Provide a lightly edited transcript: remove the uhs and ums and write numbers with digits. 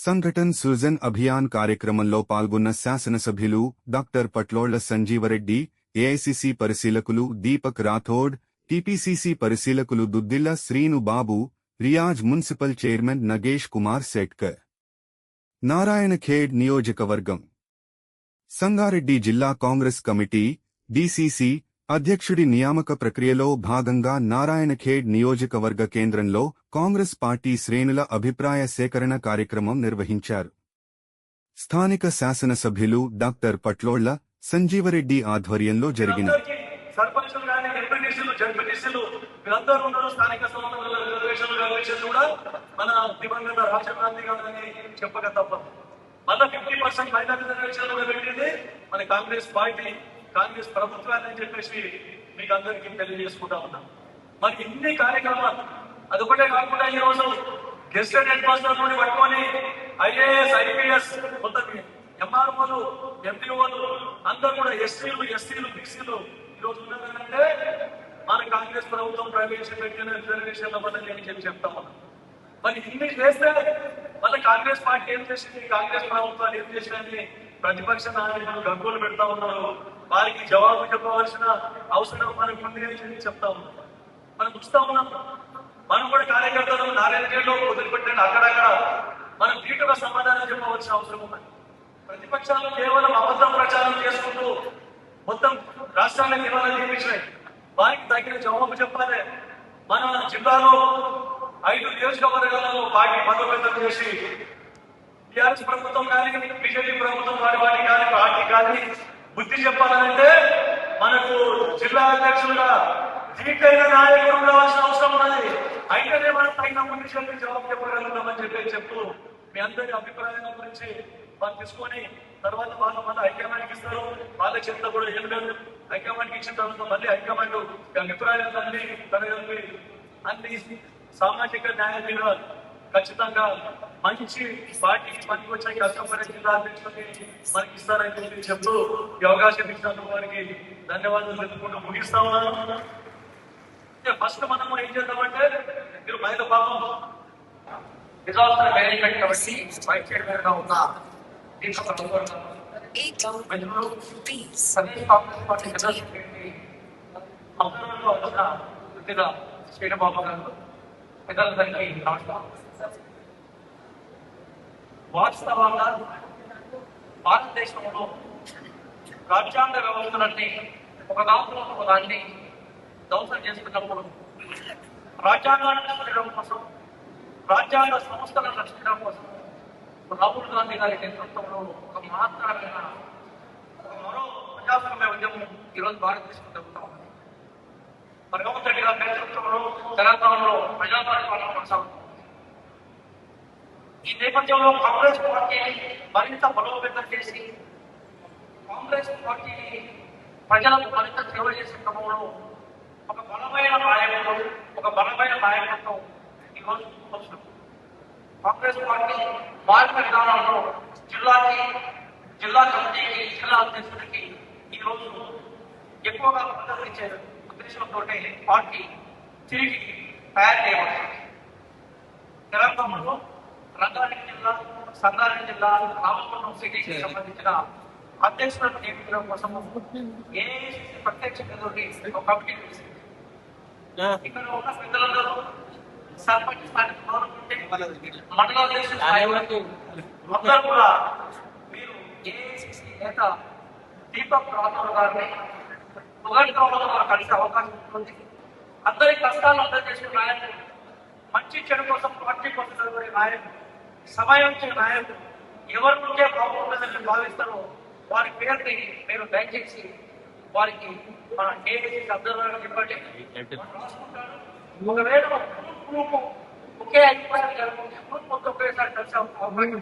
సంఘటన్ సృజన్ అభియాన్ కార్యక్రమంలో పాల్గొన్న శాసనసభ్యులు డాక్టర్ పట్లోళ్ల సంజీవరెడ్డి, ఏఐసిసి పరిశీలకులు దీపక్ రాథోడ్, టీపీసీసీ పరిశీలకులు దుద్దిళ్ల శ్రీను బాబు, రియాజ్ మున్సిపల్ చైర్మన్ నగేష్ కుమార్ శెట్కర్. నారాయణఖేడ్ నియోజకవర్గం సంగారెడ్డి జిల్లా కాంగ్రెస్ కమిటీ డీసీసీ అధ్యక్షుడి నియామక ప్రక్రియలో భాగంగా నారాయణఖేడ్ నియోజకవర్గ కేంద్రంలో కాంగ్రెస్ పార్టీ శ్రేణుల అభిప్రాయ సేకరణ కార్యక్రమం నిర్వహించారు. స్థానిక శాసనసభ్యులు డాక్టర్ పట్లోళ్ల సంజీవరెడ్డి ఆధ్వర్యంలో జరిగిన కాంగ్రెస్ ప్రభుత్వాన్ని అని చెప్పేసి మీకు అందరికీ తెలియజేసుకుంటా ఉన్నాం. మరి ఇన్ని కార్యక్రమాలు అదొకటే కాకుండా ఈ రోజు గెస్టెడ్ హెడ్ మాస్టర్ నుండి పట్టుకొని ఐఏఎస్ ఐపీఎస్ మొత్తం ఎంఆర్ఓలు ఎంపీఓలు అందరూ కూడా ఎస్సీలు బీసీలు ఈ రోజు ఉన్నారంటే మన కాంగ్రెస్ ప్రభుత్వం ప్రవేశపెట్టిన రిజర్వేషన్ల వల్ల నేను చెప్పి చెప్తా ఉన్నాం. మరి ఇన్ని చేస్తే మళ్ళీ కాంగ్రెస్ పార్టీ ఏం చేసింది, కాంగ్రెస్ ప్రభుత్వాలు ఏం చేసిందని ప్రతిపక్ష నాయకులు గగ్గోలు పెడతా ఉన్నారు. వారికి జవాబు చెప్పవలసిన అవసరం మనకు ఉంది అని చెప్తా ఉన్నాం. మనం చూస్తా ఉన్నాం. మనం కూడా కార్యకర్తలు నారాయణలో వదిలిపెట్టండి, అక్కడక్కడ మనం ధీటుగా సమాధానం చెప్పవలసిన అవసరం ఉంది. ప్రతిపక్షాలు కేవలం అబద్ధం ప్రచారం చేసుకుంటూ మొత్తం రాష్ట్రాలకు ఇవ్వాలని చూపించినాయి. వారికి తగిన జవాబు చెప్పాలి. మన జిల్లాలో 5 నియోజకవర్గాలలో పార్టీ బలోపేతం చేసి టీఆర్ఎస్ ప్రభుత్వం కానీ బీజేపీ ప్రభుత్వం వారి కానీ పార్టీ కానీ బుద్ధి చెప్పాలంటే మనకు జిల్లా అధ్యక్షులుగా దీటైన నాయకులు ఉండవలసిన అవసరం ఉన్నది. అయితేనే మనం తగిన ముందు జవాబు చెప్పగలుగుతామని చెప్తూ మీ అందరి అభిప్రాయాల గురించి వాళ్ళు తీసుకొని తర్వాత వాళ్ళు మళ్ళీ హైకమాండ్కి ఇస్తారు. వాళ్ళ చెప్తా కూడా ఏం లేదు. హైకమాండ్కి ఇచ్చిన తర్వాత మళ్ళీ హైకమాండ్ అభిప్రాయాలన్నీ కలగలిపి అన్ని సామాజిక న్యాయం మీద ఖచ్చితంగా మంచి పార్టీకి పనికి వచ్చాక కష్టపడే జిల్లా అధ్యక్షులని మనకి ఇస్తారని చెప్పి చెప్తూ ఈ అవకాశం ఇచ్చినందుకు వారికి ధన్యవాదాలు తెలుపుకుంటూ ముగిస్తా ఉన్నాను. ఫస్ట్ మనం ఏం చేద్దామంటే మీరు బయట పాపం disaster management committee vice chairman గా ఉన్న శ్రీనబాబు గారు పెద్దలందరికీ నమస్కారం. వాస్తవంగా భారతదేశంలో రాజ్యాంగ వ్యవస్థలన్నీ ఒక దాంట్లో ఒక దాన్ని ధ్వంసం చేసుకున్నప్పుడు రాజ్యాంగాన్ని రక్షించడం కోసం, రాజ్యాంగ సంస్థలను రక్షించడం కోసం రాహుల్ గాంధీ గారి నేతృత్వంలో ఒక మహత్తరమైన మరో ప్రజాస్వామ్య ఉద్యమం ఈరోజు భారతదేశంలో జరుగుతూ ఉంది. రేవంత్ రెడ్డి గారి నేతృత్వంలో తెలంగాణలో ప్రజాపాలన కొనసాగుతుంది. ఈ నేపథ్యంలో కాంగ్రెస్ పార్టీని మరింత బలోపేతం చేసి కాంగ్రెస్ పార్టీని ప్రజలకు మరింత సేవ చేసే క్రమంలో ఒక బలమైన నాయకత్వం ఈరోజు వస్తుంది. కాంగ్రెస్ పార్టీ మారిన విధానంలో జిల్లా కమిటీకి, జిల్లా అధ్యక్షుడికి ఈరోజు ఎక్కువగా మద్దతు ఇచ్చే ఉద్దేశంతో పార్టీ తిరిగి తయారు చేయబడుతుంది. తెలంగాణలో రంగారెడ్డి జిల్లా, సంగారెడ్డి జిల్లా, రామగుండం సిటీకి సంబంధించిన అధ్యక్షులను నియమించడం కోసం ఏఐసిసి ప్రత్యక్ష ఒక కమిటీ వేసింది. ఇక్కడ ఉన్న పెద్దలందరూ సర్పంచ్ స్థానిక మండల అధ్యక్షులు అందరూ కూడా మీరు ఏఐసిసి నేత దీపక్ రాథోడ్ గారిని మొదటి క్రమంలో కలిసే అవకాశం ఉంటుంది. అందరి కష్టాలు అర్థం చేసుకునే నాయకుడు, మంచి చెడు కోసం పార్టీ కోసం చదివే నాయకుడు, సమయించే నాయకుడు, ఎవరి నుంచే బాగుంటుందని భావిస్తారో వారి పేరుని మీరు దయచేసి వారికి మన ఏఐసిసి అభ్యర్థులుగా ఇవ్వండి. ఒకవేళ ఒకే అభిప్రాయం మొత్తం ఒకేసారి కలిసే అవకాశం